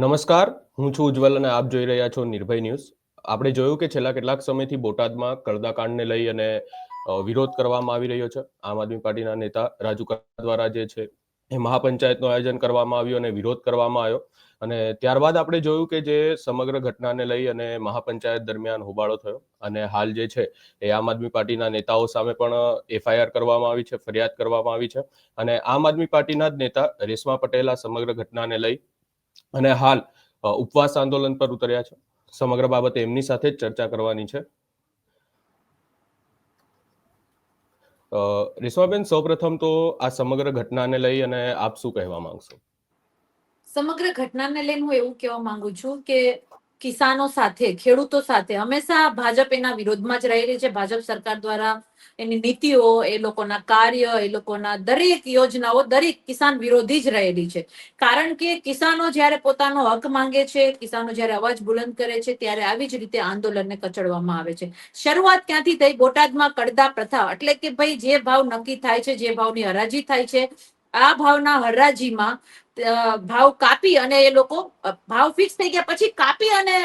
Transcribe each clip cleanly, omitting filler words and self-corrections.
નમસ્કાર, હું છું ઉજ્જવલ અને આપ જોઈ રહ્યા છો નિર્ભય ન્યૂઝ. આપણે જોયું કે છેલ્લા કેટલાક સમયથી બોટાદમાં કડદાકાંડને લઈ અને વિરોધ કરવામાં આવી રહ્યો છે. આમ આદમી પાર્ટીના નેતા રાજુ કાકા દ્વારા જે છે એ મહાપંચાયતનું આયોજન કરવામાં આવ્યું અને વિરોધ કરવામાં આવ્યો. અને ત્યારબાદ આપણે જોયું કે જે સમગ્ર ઘટનાને લઈ અને મહાપંચાયત દરમિયાન હોબાળો થયો અને હાલ જે છે એ આમ આદમી પાર્ટીના નેતાઓ સામે પણ એફઆઈઆર કરવામાં આવી છે, ફરિયાદ કરવામાં આવી છે. અને આમ આદમી પાર્ટીના જ નેતા રેશમા પટેલ આ સમગ્ર ઘટનાને લઈ અને હાલ ઉપવાસ આંદોલન પર ઉતર્યા છે. સમગ્ર બાબતે એમની સાથે જ ચર્ચા કરવાની છે. રેશમાબેન, સૌપ્રથમ તો આ સમગ્ર ઘટનાને લઈ અને આપ શું કહેવા માંગશો? સમગ્ર ઘટનાને લઈને હું એવું કહેવા માંગુ છું કે કિસાનો સાથે, ખેડૂતો સાથે હંમેશા ભાજપ એના વિરોધમાં જ રહેલી છે. ભાજપ સરકાર દ્વારા એની નીતિઓ, એ લોકોના કાર્ય, એ લોકોના દરેક યોજનાઓ દરેક કિસાન વિરોધી જ રહેલી છે. કારણ કે કિસાનો જ્યારે પોતાનો હક માંગે છે, કિસાનો જ્યારે અવાજ બુલંદ કરે છે, ત્યારે આવી જ રીતે આંદોલનને કચડવામાં આવે છે. શરૂઆત ક્યાંથી થઈ? બોટાદમાં કડદા પ્રથા, એટલે કે ભાઈ જે ભાવ નક્કી થાય છે, જે ભાવની હરાજી થાય છે, આ ભાવના હરાજીમાં ભાવ કાપી અને એ લોકો ભાવ ફિક્સ થઈ ગયા પછી કાપી અને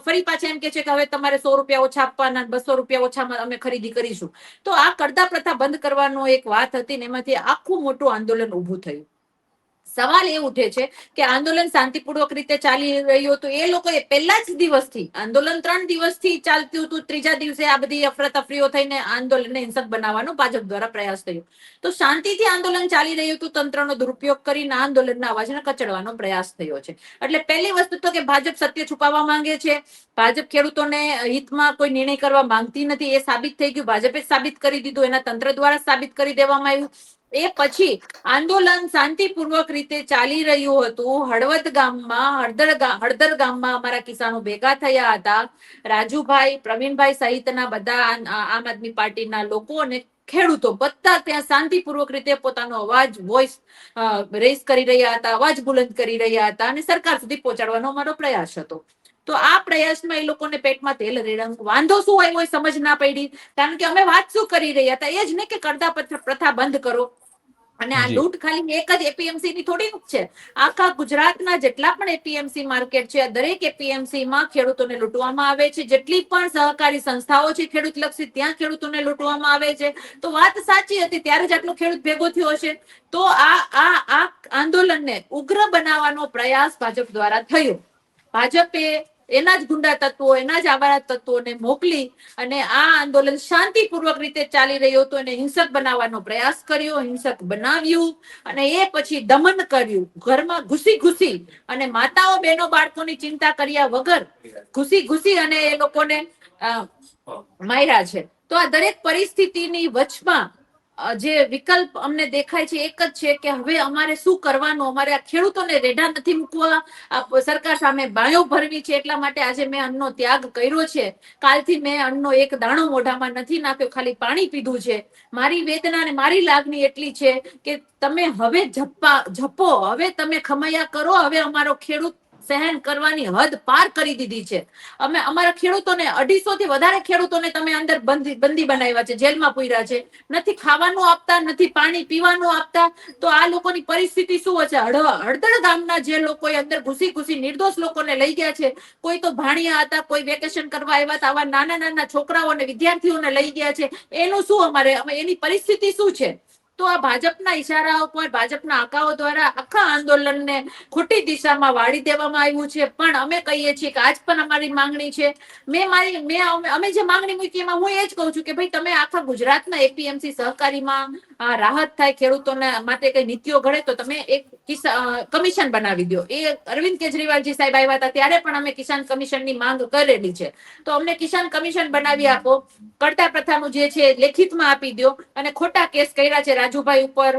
ફરી પાછા એમ કે છે કે હવે તમારે 100 રૂપિયા ઓછા આપવાના, 200 રૂપિયા ઓછામાં અમે ખરીદી કરીશું. તો આ કડદા પ્રથા બંધ કરવાનો એક વાત હતી ને એમાંથી આખું મોટું આંદોલન ઊભું થયું. સવાલ એ ઉઠે છે કે આંદોલન શાંતિપૂર્વક રીતે ચાલી રહ્યું હતું. એ લોકોએ પહેલા જ દિવસથી આંદોલન 3 દિવસથી ચાલતું હતું. ત્રીજા દિવસે આ બધી અફરાતફરીઓ થઈને આંદોલનને હિંસક બનાવવાનો ભાજપ દ્વારા પ્રયાસ થયો. તો શાંતિથી આંદોલન ચાલી રહ્યું હતું, તંત્રનો દુરુપયોગ કરીને આંદોલનના અવાજને કચડવાનો પ્રયાસ થયો છે. એટલે પહેલી વસ્તુ તો કે ભાજપ સત્ય છુપાવવા માંગે છે. ભાજપ ખેડૂતોને હિતમાં કોઈ નિર્ણય કરવા માંગતી નથી. એ સાબિત થઈ ગયું. ભાજપે સાબિત કરી દીધું, એના તંત્ર દ્વારા સાબિત કરી દેવામાં આવ્યું. એ પછી આંદોલન શાંતિપૂર્વક રીતે ચાલી રહ્યું હતું. હળવદ ગામમાં, હળદર ગામમાં અમારા કિસાનો ભેગા થયા હતા. રાજુભાઈ, પ્રવીણભાઈ સહિતના બધા આમ આદમી પાર્ટીના લોકો અને ખેડૂતો બધા ત્યાં શાંતિપૂર્વક રીતે પોતાનો અવાજ, વોઇસ રેઝ કરી રહ્યા હતા, અવાજ બુલંદ કરી રહ્યા હતા અને સરકાર સુધી પહોંચાડવાનો અમારો પ્રયાસ હતો. તો આ પ્રયાસમાં એ લોકોને પેટમાં તેલ રેડવાનું વાંધો શું હોય કોઈ સમજ ના પડી. કારણ કે અમે વાત શું કરી રહ્યા હતા? એ જ ને કે કડદા પ્રથા બંધ કરો. અને આ લૂંટ ખાલી એક જ એપીએમસી ની થોડી છે. આખા ગુજરાતના જેટલા પણ એપીએમસી માર્કેટ છે, દરેક એપીએમસી માં ખેડૂતોને લૂંટવામાં આવે છે. જેટલી પણ સહકારી સંસ્થાઓ છે ખેડૂત લક્ષી, ત્યાં ખેડૂતોને લૂંટવામાં આવે છે. તો વાત સાચી હતી, ત્યારે જ આટલો ખેડૂત ભેગો થયો હશે. તો આ આંદોલનને ઉગ્ર બનાવવાનો પ્રયાસ ભાજપ દ્વારા થયો. ભાજપે એના જ ગુંડા તત્વો, એના જ આવારા તત્વોને મોકલી અને આ આંદોલન શાંતિપૂર્વક રીતે ચાલી રહ્યું હતું એને હિંસક બનાવવાનો પ્રયાસ કર્યો, હિંસક બનાવ્યું અને એ પછી દમન કર્યું. ઘરમાં ઘૂસી અને માતાઓ, બહેનો, બાળકોની ચિંતા કર્યા વગર ઘૂસી અને એ લોકોને માર્યા છે. તો આ દરેક પરિસ્થિતિની વચમાં જે વિકલ્પ અમને દેખાય છે એક જ છે કે હવે અમારે શું કરવાનું? અમારે આ ખેડૂતોને રેઢા નથી મૂકવા, સરકાર સામે બાયો ભરવી છે. એટલા માટે આજે મેં અન્નનો ત્યાગ કર્યો છે. કાલથી મેં અન્નનો એક દાણો મોઢામાં નથી નાખ્યો, ખાલી પાણી પીધું છે. મારી વેદના અને મારી લાગણી એટલી છે કે તમે હવે જપો, હવે તમે ખમૈયા કરો. હવે અમારો ખેડૂત સહન કરવાની હદ પાર કરી દીધી છે. અમે અમારા ખેડૂતોને 250 થી વધારે ખેડૂતોને તમે અંદર બંદી બનાવ્યા છે, જેલમાં પૂર્યા છે. નથી ખાવાનું આપતા, નથી પાણી પીવાનું આપતા. તો આ લોકોની પરિસ્થિતિ શું હશે? હળદર ગામના જે લોકોએ અંદર ઘૂસી નિર્દોષ લોકોને લઈ ગયા છે. કોઈ તો ભાણિયા હતા, કોઈ વેકેશન કરવા આવ્યા હતા, આવા નાના છોકરાઓ અને વિદ્યાર્થીઓને લઈ ગયા છે. એનું શું? અમારે એની પરિસ્થિતિ શું છે? તો આ ભાજપના ઈશારાઓ પર, ભાજપના આંકાઓ દ્વારા આખા આંદોલનને ખોટી દિશામાં વાળી દેવામાં આવ્યું છે. પણ અમે કહીએ છીએ કે આજ પણ અમારી માંગણી છે. અમે જે માંગણી મૂકી એમાં હું એ જ કહું છું કે ભાઈ તમે આખા ગુજરાતના એપીએમસી સહકારીમાં રાહત થાય ખેડૂતોને માટે કઈ નીતિઓ ઘડે તો તમે એક કમિશન બનાવી દો. એ અરવિંદ કેજરીવાલજી સાહેબ આવ્યા હતા ત્યારે પણ અમે કિસાન કમિશનની માંગ કરેલી છે. તો અમને કિસાન કમિશન બનાવી આપો. કડદા પ્રથાનું જે છે લેખિતમાં આપી દો. અને ખોટા કેસ કર્યા છે રાજુભાઈ ઉપર,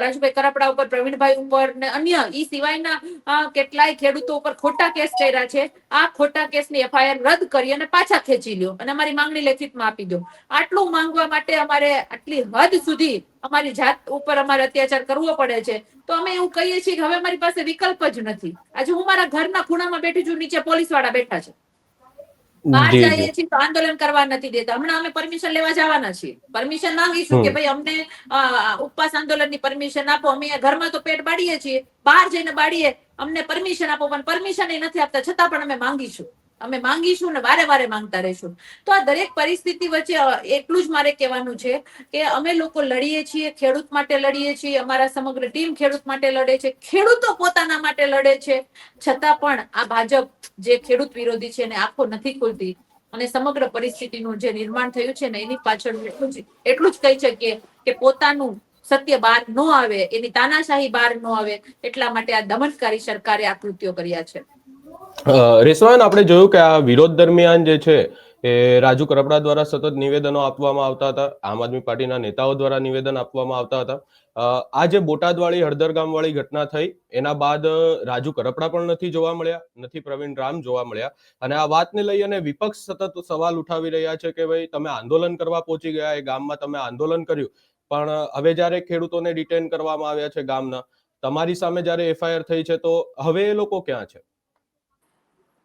રાજુભાઈ કરપડા ઉપર, પ્રવીણભાઈ ઉપર ને અન્ય ઈ સિવાયના કેટલાય ખેડૂતો ઉપર ખોટા કેસ કર્યા છે. આ ખોટા કેસની એફઆઈઆર રદ કરી અને પાછા ખેંચી લ્યો અને અમારી માંગણી લેખિતમાં આપી દો. આટલું માંગવા માટે અમારે આટલી હદ સુધી અમારી જાત ઉપર અમારે અત્યાચાર કરવો પડે છે. તો અમે એવું કહીએ છીએ કે હવે અમારી પાસે વિકલ્પ જ નથી. આજે હું મારા ઘરના ખૂણામાં બેઠી છું, નીચે પોલીસ વાળા બેઠા છે. બહાર જી જઈએ જી. છીએ તો આંદોલન કરવા નથી દેતા. હમણાં અમે પરમિશન લેવા જવાના છીએ, પરમિશન માંગીશું કે ભાઈ અમને ઉપવાસ આંદોલનની પરમિશન આપો. અમે ઘરમાં તો પેટ બાળીએ છીએ, બહાર જઈને બાળીએ, અમને પરમિશન આપો. પણ પરમિશન એ નથી આપતા, છતાં પણ અમે માંગીશું ને વારે વારે માંગતા રહીશું. તો આ દરેક પરિસ્થિતિ વચ્ચે એટલું જ મારે કહેવાનું છે કે અમે લોકો લડીએ છીએ, ખેડૂત માટે લડીએ છીએ, અમારા સમગ્ર ટીમ ખેડૂત માટે લડે છે, ખેડૂતો પોતાના માટે લડે છે, છતાં પણ આ ભાજપ જે ખેડૂત વિરોધી છે એને આંખો નથી ખોલતી. અને સમગ્ર પરિસ્થિતિનું જે નિર્માણ થયું છે ને એની પાછળ એટલું જ કહી શકીએ કે પોતાનું સત્ય બહાર ન આવે, એની તાનાશાહી બહાર ન આવે, એટલા માટે આ દમનકારી સરકારે આ કૃત્યો કર્યા છે. રેશમાબેન, આપણે જોયું કે આ વિરોધ દરમિયાન જે છે એ રાજુ કરપડા દ્વારા સતત નિવેદનો આપવામાં આવતા હતા, આમ આદમી પાર્ટીના નેતાઓ દ્વારા નિવેદન આપવામાં આવતા હતા. આ જે બોટાદવાળી હળદરગામવાળી ઘટના થઈ એના બાદ રાજુ કરપડા પણ નથી જોવા મળ્યા, નથી પ્રવીણ રામ જોવા મળ્યા. અને આ વાતને લઈ અને વિપક્ષ સતત સવાલ ઉઠાવી રહ્યા છે કે ભાઈ તમે આંદોલન કરવા પહોંચી ગયા, એ ગામમાં તમે આંદોલન કર્યું, પણ હવે જ્યારે ખેડૂતોને ડિટેન કરવામાં આવ્યા છે ગામના, તમારી સામે જ્યારે એફઆઈઆર થઈ છે, તો હવે એ લોકો ક્યાં છે?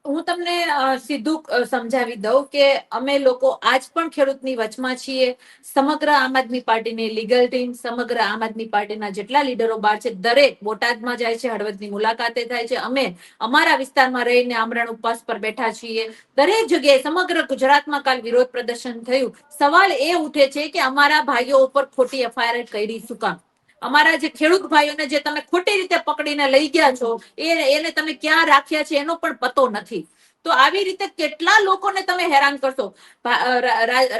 હું તમને સીધું સમજાવી દઉં કે અમે લોકો આજ પણ ખેડૂતની વચમાં છીએ. સમગ્ર આમ આદમી પાર્ટીની લીગલ ટીમ, સમગ્ર આમ આદમી પાર્ટીના જેટલા લીડરો બહાર છે, દરેક બોટાદમાં જાય છે, હળવદની મુલાકાતે થાય છે. અમે અમારા વિસ્તારમાં રહીને આમરણ ઉપવાસ પર બેઠા છીએ. દરેક જગ્યાએ સમગ્ર ગુજરાતમાં કાલ વિરોધ પ્રદર્શન થયું. સવાલ એ ઉઠે છે કે અમારા ભાઈઓ ઉપર ખોટી એફઆઈઆર કરી શું કામ? અમારા જે ખેડૂત ભાઈઓને જે તમે ખોટી રીતે પકડીને લઈ ગયા છો, એને તમે ક્યાં રાખ્યા છે એનો પણ પતો નથી. તો આવી રીતે કેટલા લોકોને તમે હેરાન કરશો?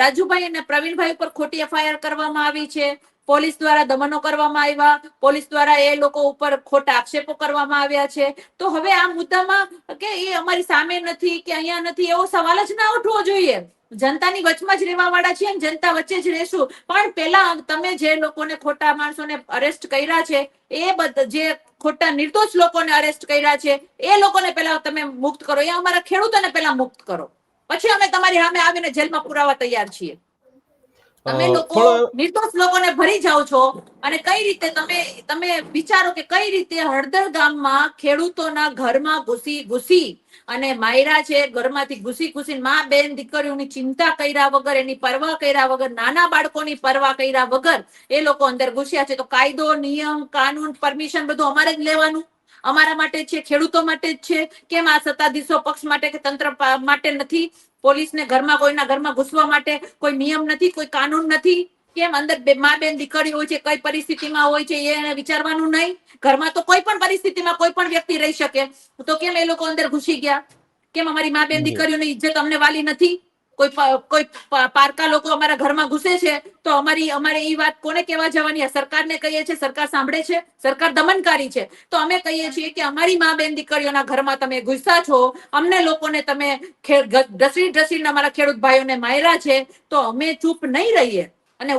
રાજુભાઈ અને પ્રવીણભાઈ ઉપર ખોટી એફઆઈઆર કરવામાં આવી છે, પોલીસ દ્વારા દમનો કરવામાં આવ્યા, પોલીસ દ્વારા એ લોકો ઉપર ખોટા આક્ષેપો કરવામાં આવ્યા છે. તો હવે આ મુદ્દામાં કે એ અમારી સામે નથી કે અહીંયા નથી એવો સવાલ જ ના ઉઠવો જોઈએ. જનતાની વચમાં જ રહેવા વાળા છીએ, જનતા વચ્ચે જ રહેશું. પણ પેલા તમે જે લોકોને ખોટા માણસોને અરેસ્ટ કર્યા છે, એ જે ખોટા નિર્દોષ લોકોને અરેસ્ટ કર્યા છે, એ લોકોને પેલા તમે મુક્ત કરો. એ અમારા ખેડૂતોને પેલા મુક્ત કરો, પછી અમે તમારી સામે આવીને જેલમાં પુરાવા તૈયાર છીએ. તમે લોકો પણ નિર્દોષ લોકોને ભરી જાઓ છો અને કઈ રીતે તમે વિચારો કે કઈ રીતે હળદર ગામમાં ખેડૂતોના ઘરમાં ઘૂસી અને માયરા છે, ઘરમાંથી ઘૂસી માં બેન દીકરીઓની ચિંતા કર્યા વગર, એની પરવા કર્યા વગર, નાના બાળકોની પરવા કર્યા વગર એ લોકો અંદર ઘૂસ્યા છે. તો કાયદો, નિયમ, કાનૂન, પરમિશન બધું અમારે જ લેવાનું, અમારા માટે છે, ખેડૂતો માટે જ છે. કેમ આ સત્તાધીશો પક્ષ માટે કે તંત્ર માટે નથી? પોલીસને કોઈના ઘરમાં ઘૂસવા માટે કોઈ નિયમ નથી, કોઈ કાનૂન નથી? કેમ અંદર મા બેન દીકરી હોય છે, કઈ પરિસ્થિતિમાં હોય છે એ વિચારવાનું નહીં? ઘરમાં તો કોઈ પણ પરિસ્થિતિમાં કોઈ પણ વ્યક્તિ રહી શકે, તો કેમ એ લોકો અંદર ઘૂસી ગયા? કેમ અમારી મા બેન દીકરીઓની ઇજ્જત અમને વાલી નથી? કોઈ પારકા લોકો અમારા ઘરમાં ઘૂસે છે તો અમારે એ વાત કોને કહેવા જવાની? સરકારને કહીએ છીએ, સરકાર સાંભળે છે? સરકાર દમનકારી છે. તો અમે કહીએ છીએ કે અમારી મા બેન દીકરીઓના ઘરમાં તમે ઘૂસ્યા છો, અમને લોકોને તમે ઢસડીને અમારા ખેડૂત ભાઈઓને માર્યા છે, તો અમે ચૂપ નહીં રહીએ. અને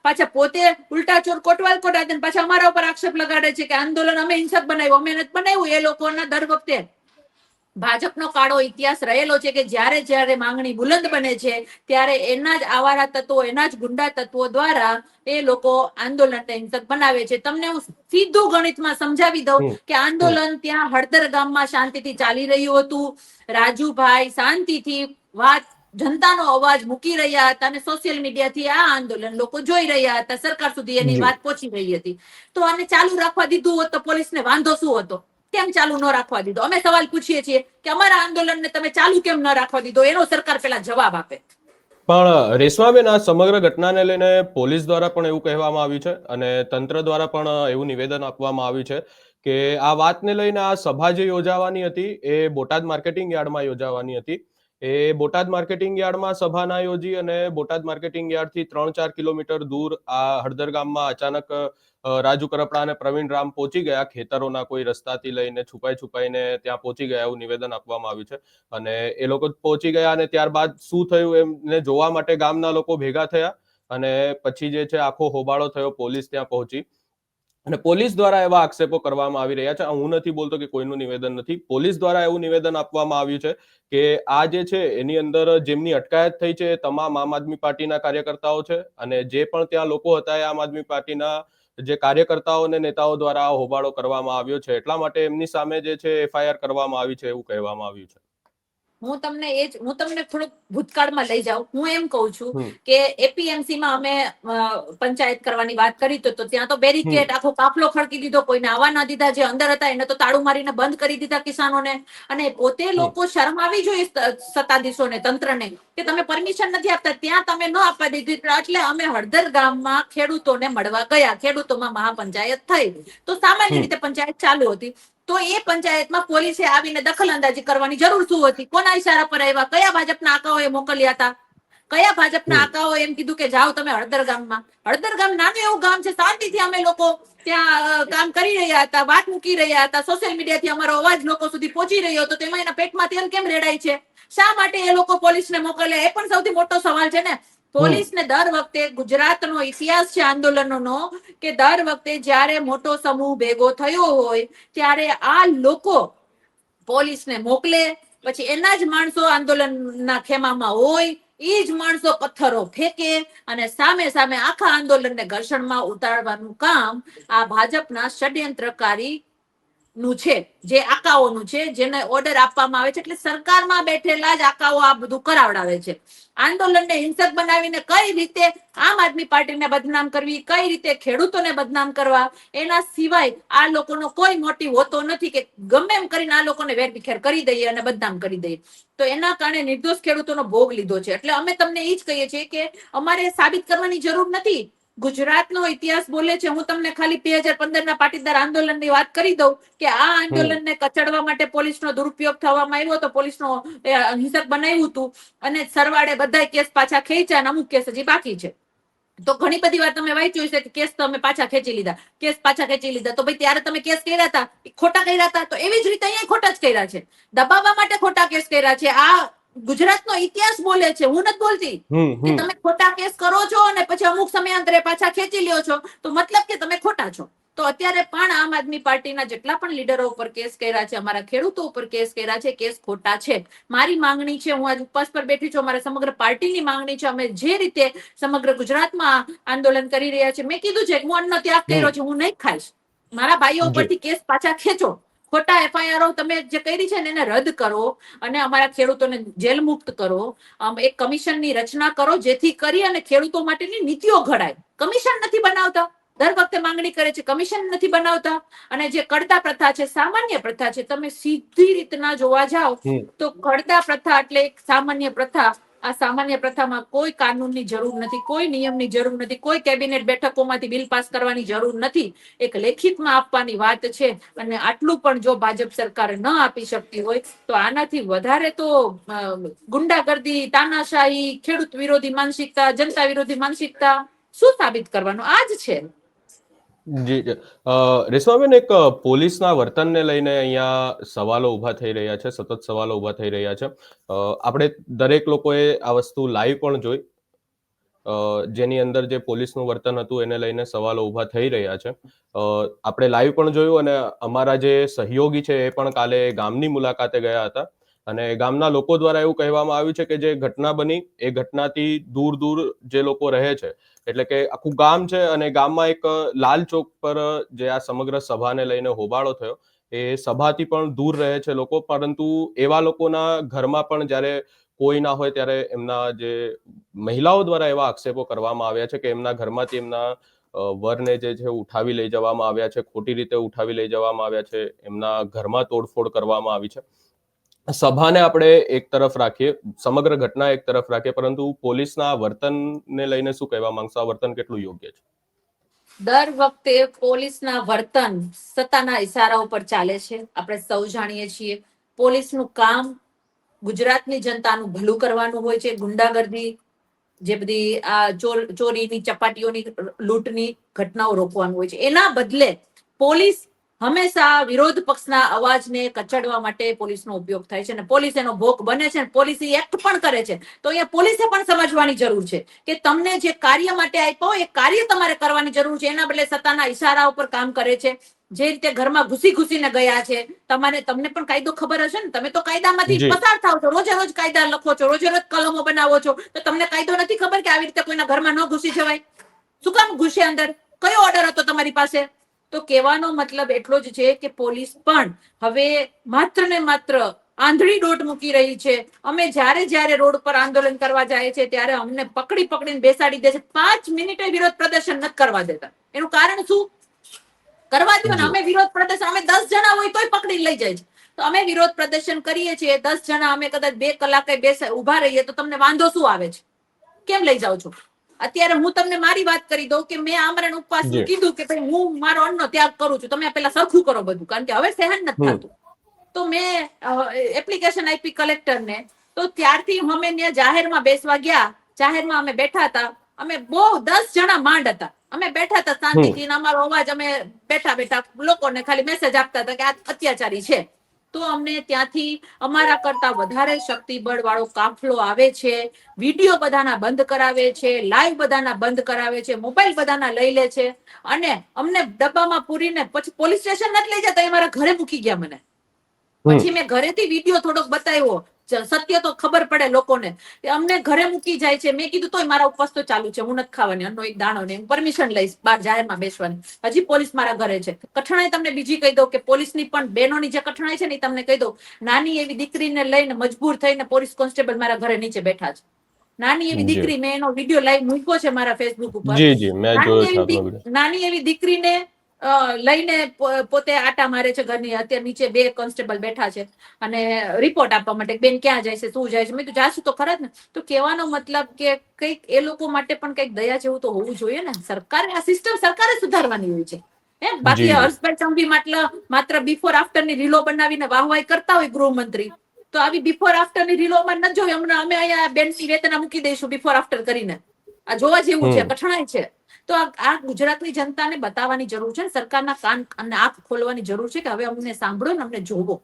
પાછા પોતે ઉલટા ચોર કોટવાલ કોટાડે, પાછા અમારા ઉપર આક્ષેપ લગાડે છે કે આંદોલન અમે હિંસક બનાવ્યું. અમે નથી બનાવ્યું. એ લોકોના દર વખતે ભાજપનો કાળો ઇતિહાસ રહેલો છે કે જ્યારે માંગણી બુલંદ બને છે ત્યારે એના જ આવારા તત્વો, એના જ ગુંડા તત્વો દ્વારા એ લોકો આંદોલનને હિંસક બનાવે છે. તમને હું સીધું ગણિતમાં સમજાવી દઉં કે આંદોલન ત્યાં હળદર ગામમાં શાંતિથી ચાલી રહ્યું હતું. રાજુભાઈ શાંતિથી જનતાનો અવાજ મૂકી રહ્યા હતા અને સોશિયલ મીડિયાથી આ આંદોલન લોકો જોઈ રહ્યા હતા. સરકાર સુધી એની વાત પહોંચી રહી હતી. તો આને ચાલુ રાખવા દીધું હોત તો પોલીસને વાંધો શું હતો? કેમ ચાલુ ન રાખવા દીધો? અમે સવાલ પૂછીએ છીએ કે અમારા આંદોલનને તમે ચાલુ કેમ ન રાખવા દીધો? એનો સરકાર પેલા જવાબ આપે. પણ રેશમાબેન, આ સમગ્ર ઘટનાને લઈને પોલીસ દ્વારા પણ એવું કહેવામાં આવ્યું છે અને તંત્ર દ્વારા પણ એવું નિવેદન આપવામાં આવ્યું છે કે આ વાતને લઈને આ સભા જે યોજાવાની હતી એ બોટાદ માર્કેટિંગ યાર્ડમાં યોજાવાની હતી. એ બોટાદ માર્કેટિંગ યાર્ડમાં સભા ના યોજી અને બોટાદ માર્કેટિંગ યાર્ડથી 3-4 કિલોમીટર દૂર આ હળદર ગામમાં અચાનક રાજુ કરપડા અને પ્રવીણ રામ પહોંચી ગયા. ખેતરોના કોઈ રસ્તાથી લઈને છુપાઈને ત્યાં પહોંચી ગયા એવું નિવેદન આપવામાં આવ્યું છે. અને એ લોકો પહોંચી ગયા અને ત્યારબાદ શું થયું એમને જોવા માટે ગામના લોકો ભેગા થયા અને પછી જે છે આખો હોબાળો થયો. પોલીસ ત્યાં પહોંચી અને પોલીસ દ્વારા એવા આક્ષેપો કરવામાં આવી રહ્યા છે. હું નથી બોલતો કે કોઈનું નિવેદન નથી. પોલીસ દ્વારા એવું નિવેદન આપવામાં આવ્યું છે કે આ જે છે એની અંદર જેમની અટકાયત થઈ છે એ તમામ આમ આદમી પાર્ટીના કાર્યકર્તાઓ છે અને જે પણ ત્યાં લોકો હતા એ આમ આદમી પાર્ટીના જે કાર્યકર્તાઓ અને નેતાઓ દ્વારા આ હોબાળો કરવામાં આવ્યો છે. એટલા માટે એમની સામે જે છે એફઆઈઆર કરવામાં આવી છે એવું કહેવામાં આવ્યું છે. હું તમને થોડુંક ભૂતકાળમાં લઈ જાઉં. હું એમ કહું છું હમ કે એપીએમસી માં અમે પંચાયત કરવાની વાત કરી તો ત્યાં તો બેરિકેડ આખો કાફલો ખડકી દીધો, કોઈને આવવા ના દીધા, જે અંદર હતા એને તો તાળું મારીને બંધ કરી દીધા કિસાનોને. અને પોતે લોકો શરમ આવી જોઈએ સત્તાધીશોને, તંત્રને, કે તમે પરમિશન નથી આપતા, ત્યાં તમે ન આપવા દીધી. એટલે અમે હળદર ગામમાં ખેડૂતોને મળવા ગયા, ખેડૂતોમાં મહાપંચાયત થઈ. તો સામાન્ય રીતે પંચાયત ચાલુ હતી. તો એ પંચાયતમાં પોલીસે આવીને દખલ અંદાજી કરવાની જરૂર શું હતી? કોના ઈશારા પર આવ્યા? કયા ભાજપના આકાઓએ મોકલ્યા હતા? કયા ભાજપના આકાઓ એમ કીધું કે જાઓ તમે હળદર ગામમાં? હળદર ગામ નાનું એવું ગામ છે, શાંતિથી અમે લોકો ત્યાં કામ કરી રહ્યા હતા, વાત મૂકી રહ્યા હતા, સોશિયલ મીડિયાથી અમારો અવાજ લોકો સુધી પહોંચી રહ્યો હતો. તેમાં એના પેટમાં તેલ કેમ રેડાય છે? શા માટે એ લોકો પોલીસને મોકલે? એ પણ સૌથી મોટો સવાલ છે ને. પોલીસને દર વખતે, ગુજરાતનો ઇતિહાસ છે આંદોલનોનો, કે દર વખતે જ્યારે મોટો સમૂહ ભેગો થયો હોય ત્યારે આ લોકો પોલીસને મોકલે, પછી એના જ માણસો આંદોલનના ખેમામાં હોય, એ જ માણસો પથ્થરો ફેંકે અને સામે સામે આખા આંદોલનને ઘર્ષણમાં ઉતારવાનું કામ આ ભાજપના ષડયંત્રકારી નું છે, જે આકાઓનું છે, જેને ઓર્ડર આપવામાં આવે છે. એટલે સરકારમાં બેઠેલા જ આકાઓ આ બધું કરાવડાવે છે. આંદોલનને હિંસક બનાવીને કઈ રીતે આમ આદમી પાર્ટીને બદનામ કરવી, કઈ રીતે ખેડૂતોને બદનામ કરવા, એના સિવાય આ લોકોનો કોઈ મોટિવ હોતો નથી કે ગમે એમ કરીને આ લોકોને વેરવિખેર કરી દઈએ અને બદનામ કરી દઈએ. તો એના કારણે નિર્દોષ ખેડૂતોનો ભોગ લીધો છે. એટલે અમે તમને એ જ કહીએ છીએ કે અમારે સાબિત કરવાની જરૂર નથી. ગુજરાતનો ઇતિહાસ બોલે છે. હું તમને ખાલી 2015ના પાટીદાર આંદોલનની વાત કરી દઉં કે આ આંદોલનને કચડવા માટે પોલીસનો દુરુપયોગ થવામાં આવ્યો હતો, પોલીસનો હિંસક બનાવ્યું હતું અને સરવાળે બધા કેસ પાછા ખેંચ્યા અને અમુક કેસ હજી બાકી છે. તો ઘણી બધી વાર તમે વાંચ્યું છે કે કેસ તમે પાછા ખેંચી લીધા, કેસ પાછા ખેંચી લીધા. તો ભાઈ ત્યારે તમે કેસ કર્યા હતા, ખોટા કર્યા હતા. તો એવી જ રીતે અહીંયા ખોટા જ કર્યા છે, દબાવવા માટે ખોટા કેસ કર્યા છે. આ ગુજરાતનો ઇતિહાસ બોલે છે, હું નથી બોલતી. કે તમે ખોટા કેસ કરો છો અને પછી અમુક સમયાંતરે પાછા ખેંચી લ્યો છો, તો મતલબ કે તમે ખોટા છો. તો અત્યારે પણ આમ આદમી પાર્ટીના જેટલા પણ લીડરો ઉપર કેસ કર્યા છે, અમારા ખેડૂતો ઉપર કેસ કર્યા છે, કેસ ખોટા છે. મારી માંગણી છે, હું આજ ઉપવાસ પર બેઠી છું, અમારા સમગ્ર પાર્ટીની માંગણી છે, અમે જે રીતે સમગ્ર ગુજરાતમાં આંદોલન કરી રહ્યા છે, મેં કીધું છે હું અન્નનો ત્યાગ કર્યો છે, હું નહીં ખાઈશ. મારા ભાઈઓ ઉપરથી કેસ પાછા ખેંચો, ખોટા એફઆઈઆર તમે જે કરી છે ને એને રદ કરો અને અમારા ખેડૂતોને જેલ મુક્ત કરો. એક કમિશનની રચના કરો જેથી કરી અને ખેડૂતો માટેની નીતિઓ ઘડાય. કમિશન નથી બનાવતા, દર વખતે માંગણી કરે છે, કમિશન નથી બનાવતા. અને જે કડતા પ્રથા છે, સામાન્ય પ્રથા છે, તમે સીધી રીતના જોવા જાઓ તો કડતા પ્રથા એટલે એક સામાન્ય પ્રથા. આ સામાન્ય પ્રથામાં કોઈ કાનૂનની જરૂર નથી, કોઈ નિયમની જરૂર નથી, કોઈ કેબિનેટ બેઠકોમાંથી બિલ પાસ કરવાની જરૂર નથી. એક લેખિતમાં આપવાની વાત છે. અને આટલું પણ જો ભાજપ સરકાર ન આપી શકતી હોય તો આનાથી વધારે તો ગુંડાગર્દી, તાનાશાહી, ખેડૂત વિરોધી માનસિકતા, જનતા વિરોધી માનસિકતા શું સાબિત કરવાનું? આ જ છે. જી રેશમાબેન, એક પોલીસના વર્તનને લઈને અહીંયા સવાલો ઉભા થઈ રહ્યા છે, સતત સવાલો ઉભા થઈ રહ્યા છે. આપણે દરેક લોકોએ આ વસ્તુ લાઈવ પણ જોઈ, જેની અંદર જે પોલીસનું વર્તન હતું એને લઈને સવાલો ઉભા થઈ રહ્યા છે. આપણે લાઈવ પણ જોયું અને અમારા જે સહયોગી છે એ પણ કાલે ગામની મુલાકાતે ગયા હતા અને ગામના લોકો દ્વારા એવું કહેવામાં આવ્યું છે કે જે ઘટના બની એ ઘટનાથી દૂર દૂર જે લોકો રહે છે, એટલે કે આખું ગામ છે અને ગામમાં એક લાલ ચોક પર જે આ સમગ્ર સભાને લઈને હોબાળો થયો એ સભાથી પણ દૂર રહે છે લોકો. પરંતુ એવા લોકોના ઘરમાં પણ જ્યારે કોઈ ના હોય ત્યારે એમના જે મહિલાઓ દ્વારા એવા આક્ષેપો કરવામાં આવ્યા છે કે એમના ઘરમાંથી એમના વરને જે છે ઉઠાવી લઈ જવામાં આવ્યા છે, ખોટી રીતે ઉઠાવી લઈ જવામાં આવ્યા છે, એમના ઘરમાં તોડફોડ કરવામાં આવી છે. સભાને આપણે એક તરફ રાખીએ, સમગ્ર ઘટના એક તરફ રાખીએ, પરંતુ પોલીસના વર્તનને લઈને શું કહેવા માંગશો? આ વર્તન કેટલું યોગ્ય છે? દર વખતે પોલીસના વર્તન સત્તાના ઈશારા ઉપર ચાલે છે. આપણે સૌ જાણીએ છીએ પોલીસનું કામ ગુજરાતની જનતાનું ભલું કરવાનું હોય છે. ગુંડાગર્દી, જે બધી આ ચોરીની, ચપાટીઓની, લૂંટની ઘટનાઓ રોકવાનું હોય છે. એના બદલે પોલીસ હંમેશા વિરોધ પક્ષના અવાજને કચડવા માટે પોલીસનો ઉપયોગ થાય છે અને પોલીસ એનો ભોગ બને છે. પોલીસ એક્ટ પણ કરે છે. તો અહીંયા પોલીસે પણ સમજવાની જરૂર છે કે તમને જે કાર્ય માટે આપ્યો એ કાર્ય તમારે કરવાની જરૂર છે. એના બદલે સત્તાના ઈશારા ઉપર કામ કરે છે. જે રીતે ઘરમાં ઘૂસીને ગયા છે, તમને પણ કાયદો ખબર હશે ને? તમે તો કાયદામાંથી પસાર થાવ છો, રોજે રોજ કાયદા લખો છો, રોજે રોજ કલમો બનાવો છો, તો તમને કાયદો નથી ખબર કે આવી રીતે કોઈના ઘરમાં ન ઘૂસી જવાય? શું કામ ઘૂસે અંદર? કયો ઓર્ડર હતો તમારી પાસે? તો કહેવાનો મતલબ એટલો જ છે કે પોલીસ પણ હવે માત્ર ને માત્ર આંધળી દોટ મૂકી રહી છે. અમે જ્યારે રોડ પર આંદોલન કરવા જાય છે ત્યારે અમને પકડીને બેસાડી દે છે. 5 મિનિટે વિરોધ પ્રદર્શન નથી કરવા દેતા. એનું કારણ શું? કરવા દો ને. અમે વિરોધ પ્રદર્શન, અમે 10 જણા હોય તોય પકડીને લઈ જાય છે. તો અમે વિરોધ પ્રદર્શન કરીએ છીએ, 10 જણા અમે કદાચ 2 કલાકે ઉભા રહીએ તો તમને વાંધો શું આવે છે? કેમ લઈ જાઓ છો? અત્યારે હું તમને મારી વાત કરી દઉં કે મેં આમરણ ઉપવાસનું કીધું કે ભાઈ હું મારો અન્નનો ત્યાગ કરું છું. તમે પેલા સરખું કરો બધું, કારણ કે હવે સહન નથી થતું. તો મેં એપ્લિકેશન આપી કલેક્ટરને. તો ત્યારથી અમે ત્યાં જાહેરમાં બેસવા ગયા. જાહેરમાં અમે બેઠા હતા. અમે બહુ 10 જણા માંડ હતા. અમે બેઠા હતા શાંતિથી, અમારો અવાજ અમે બેઠા લોકોને ખાલી મેસેજ આપતા હતા કે આ અત્યાચારી છે. તો અમને ત્યાંથી અમારા કરતા વધારે શક્તિબળ વાળો કાફલો આવે છે. વિડીયો બધાના બંધ કરાવે છે, લાઈવ બધાના બંધ કરાવે છે, મોબાઈલ બધાના લઈ લે છે અને અમને ડબ્બામાં પૂરીને પછી પોલીસ સ્ટેશન નથી લઈ જતા, મારા ઘરે મૂકી ગયા મને. પછી મેં ઘરેથી વિડીયો થોડોક બતાવ્યો, સત્ય તો ખબર પડે લોકોને. અમને ઘરે મૂકી જાય છે. મેં કીધું તોય મારા ઉપવાસ તો ચાલુ છે, હું નથી ખાવાની અન્નનો એક દાણો નહીં. પરમિશન લઈશ બહાર જાહેરમાં બેસવાની. હજી પોલીસ મારા ઘરે છે. કઠણાઈ તમને બીજી કહી દઉં કે પોલીસની પણ બહેનોની જે કઠણાઈ છે ને, તમને કહી દઉં. નાની એવી દીકરીને લઈને મજબૂર થઈને પોલીસ કોન્સ્ટેબલ મારા ઘરે નીચે બેઠા છે. નાની એવી દીકરી, મેં એનો વિડીયો લાઈવ મૂક્યો છે મારા ફેસબુક ઉપર. નાની એવી દીકરીને લઈને પોતે આટા મારે છે ઘરની. અત્યારે નીચે 2 કોન્સ્ટેબલ બેઠા છે અને રિપોર્ટ આપવા માટે, બેન ક્યાં જાય છે, શું જાય છે. મેં તો જાશું તો ખરા જ ને. તો કહેવાનો મતલબ કે કંઈક એ લોકો માટે પણ કંઈક દયા જેવું તો હોવું જોઈએ ને. સરકારે આ સિસ્ટમ સરકારે સુધારવાની હોય છે. બાકી હર્ષભાઈ સંઘવી માત્ર બિફોર આફ્ટર ની રીલો બનાવીને વાહવાઈ કરતા હોય ગૃહમંત્રી, તો આવી બિફોર આફ્ટર ની રીલોમાં ન જોઈ. હમણાં અમે અહીંયા બેનની વેતના મૂકી દઈશું બિફોર આફ્ટર કરીને. આ જોવા જેવું છે, કઠણાઈ છે. તો આ ગુજરાતની જનતાને બતાવવાની જરૂર છે. સરકારના કાન અને આંખ ખોલવાની જરૂર છે કે હવે અમને સાંભળો ને અમને જોવો.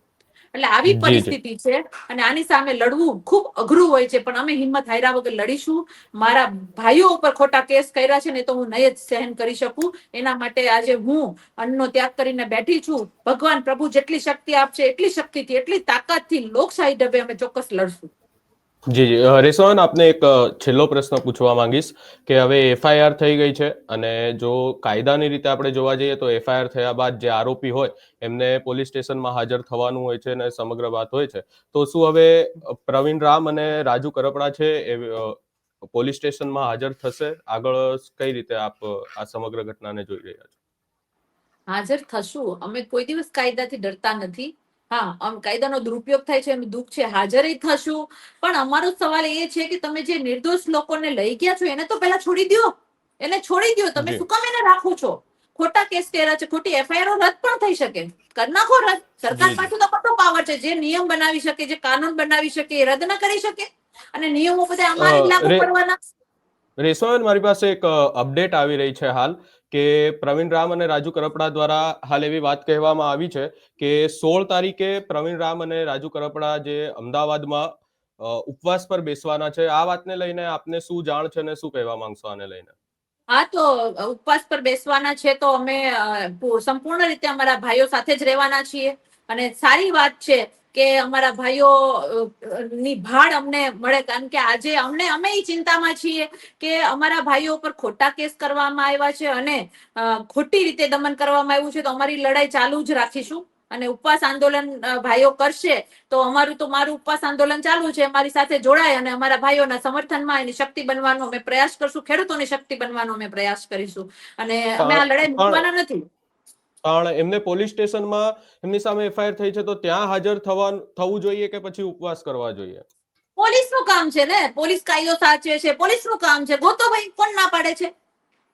એટલે આવી પરિસ્થિતિ છે અને આની સામે લડવું ખૂબ અઘરું હોય છે, પણ અમે હિંમત હાર્યા વગર લડીશું. મારા ભાઈઓ ઉપર ખોટા કેસ કર્યા છે ને, તો હું નહીં જ સહન કરી શકું. એના માટે આજે હું અન્નનો ત્યાગ કરીને બેઠી છું. ભગવાન પ્રભુ જેટલી શક્તિ આપશે એટલી શક્તિથી, એટલી તાકાતથી લોકશાહી ઢબે અમે ચોક્કસ લડશું. જી રેસવાન, આપને એક છેલ્લો પ્રશ્ન પૂછવા માંગીશ કે હવે એફઆઈઆર થઈ ગઈ છે અને જો કાયદાની રીતે આપણે જોવા જઈએ તો એફઆઈઆર થયા બાદ જે આરોપી હોય એમને પોલીસ સ્ટેશનમાં હાજર થવાનું હોય છે અને સમગ્ર વાત હોય છે, તો શું હવે પ્રવીણ રામ અને રાજુ કરપડા છે એ પોલીસ સ્ટેશનમાં હાજર થશે? આગળ કઈ રીતે આપ આ સમગ્ર ઘટનાને જોઈ રહ્યા છો? હાજર થશું. અમે કોઈ દિવસ કાયદાથી ડરતા નથી. હા, કાયદાનો દુરુપયોગ થાય છે એનું દુઃખ છે. હાજર થશું. પણ અમારો સવાલ એ છે કે તમે જે નિર્દોષ લોકોને લઈ ગયા છો એને તો પહેલા છોડી દો. એને છોડી દો. તમે શું કામ એને રાખો છો? ખોટા કેસ કર્યા છે, ખોટી એફઆઈઆર રદ પણ થઈ શકે. કરી નાખો રદ. સરકાર પાસે તો કટો પાવર છે. જે નિયમ બનાવી શકે, જે કાનૂન બનાવી શકે એ રદ ન કરી શકે. અને નિયમો બધા અમારે જ લાગુ પડવાના. રેસવાન, મારી પાસે એક અપડેટ આવી રહી છે હાલ કે પ્રવીણ રામ અને રાજુ કરપડા દ્વારા હાલ એવી વાત કહેવામાં આવી છે કે 16 તારીખે પ્રવીણ રામ અને રાજુ કરપડા જે અમદાવાદમાં ઉપવાસ પર બેસવાના છે. આ વાતને લઈને આપને શું જાણ છે અને શું કહેવા માંગશો આને લઈને? હા, તો ઉપવાસ પર બેસવાના છે તો અમે સંપૂર્ણ રીતે અમારા ભાઈઓ સાથે જ રહેવાના છીએ. અને સારી વાત છે કે અમારા ભાઈઓ ની ભાળ અમને મળે, કારણ કે આજે અમે ચિંતામાં છીએ કે અમારા ભાઈઓ પર ખોટા કેસ કરવામાં આવ્યા છે અને ખોટી રીતે દમન કરવામાં આવ્યું છે. તો અમારી લડાઈ ચાલુ જ રાખીશું અને ઉપવાસ આંદોલન ભાઈઓ કરશે તો મારું ઉપવાસ આંદોલન ચાલુ છે. અમારી સાથે જોડાય અને અમારા ભાઈઓના સમર્થનમાં એની શક્તિ બનવાનો અમે પ્રયાસ કરશું. ખેડૂતોની શક્તિ બનવાનો અમે પ્રયાસ કરીશું અને અમે આ લડાઈ મૂકવાના નથી. પણ એમને પોલીસ સ્ટેશનમાં એમની સામે એફઆઈઆર થઈ છે તો ત્યાં હાજર થવું જોઈએ કે પછી ઉપવાસ કરવા જોઈએ? પોલીસનું કામ છે ને. પોલીસ કાયદો સાચવે છે. પોલીસનું કામ છે. ગોતો ભાઈ, કોણ ના પાડે છે?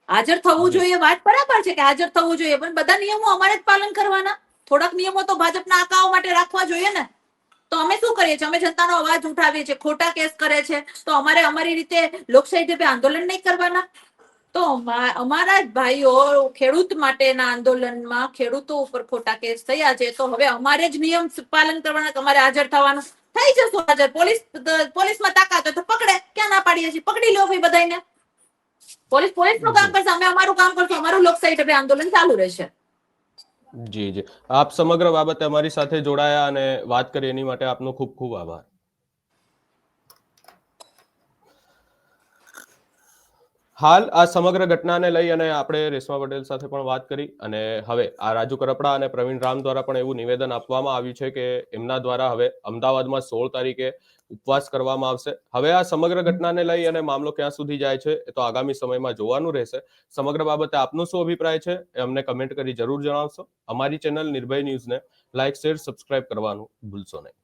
હાજર થવું જોઈએ, વાત બરાબર છે કે હાજર થવું જોઈએ, પણ બધા નિયમો અમારે જ પાલન કરવાના. થોડાક નિયમો તો ભાજપના આકાઓ માટે રાખવા જોઈએ ને. તો અમે શું કરીએ છીએ? અમે જનતાનો અવાજ ઉઠાવીએ છીએ. ખોટા કેસ કરે છે તો અમારે અમારી રીતે લોકશાહી ઢબે આંદોલન નહીં કરવાના? તો અમારા જ ભાઈઓ ખેડૂત માટેના આંદોલનમાં ખેડૂતો ઉપર ખોટા કેસ થયા છે તો હવે અમારે જ નિયમ પાલન કરવાના, અમારે હાજર થવાનું. થઈ જશું હાજર. પોલીસમાં તાકાત હોય તો પકડે. ક્યાં ના પાડીએ છીએ? પકડી લો ભાઈ બધાને. પોલીસનું કામ કરશે, અમે અમારું કામ કરશું. અમારું લોકશાહી ઢબે આંદોલન ચાલુ રહેશે. જી. આપ સમગ્ર બાબતે અમારી સાથે જોડાયા અને વાત કરી એની માટે આપનો ખૂબ ખૂબ આભાર. હાલ આ સમગ્ર ઘટનાને લઈ અને આપણે રેશમા પટેલ સાથે પણ વાત કરી અને હવે આ રાજુ કરપડા અને પ્રવીણ રામ દ્વારા પણ એવું નિવેદન આપવામાં આવ્યું છે કે એમના દ્વારા હવે અમદાવાદમાં 16 તારીખે ઉપવાસ કરવામાં આવશે. હવે આ સમગ્ર ઘટનાને લઈ અને મામલો ક્યાં સુધી જાય છે એ તો આગામી સમયમાં જોવાનું રહેશે. સમગ્ર બાબતે આપનો શું અભિપ્રાય છે એ અમને કમેન્ટ કરી જરૂર જણાવશો. અમારી ચેનલ નિર્ભય ન્યૂઝને લાઇક, શેર, સબસ્ક્રાઇબ કરવાનું ભૂલશો નહીં.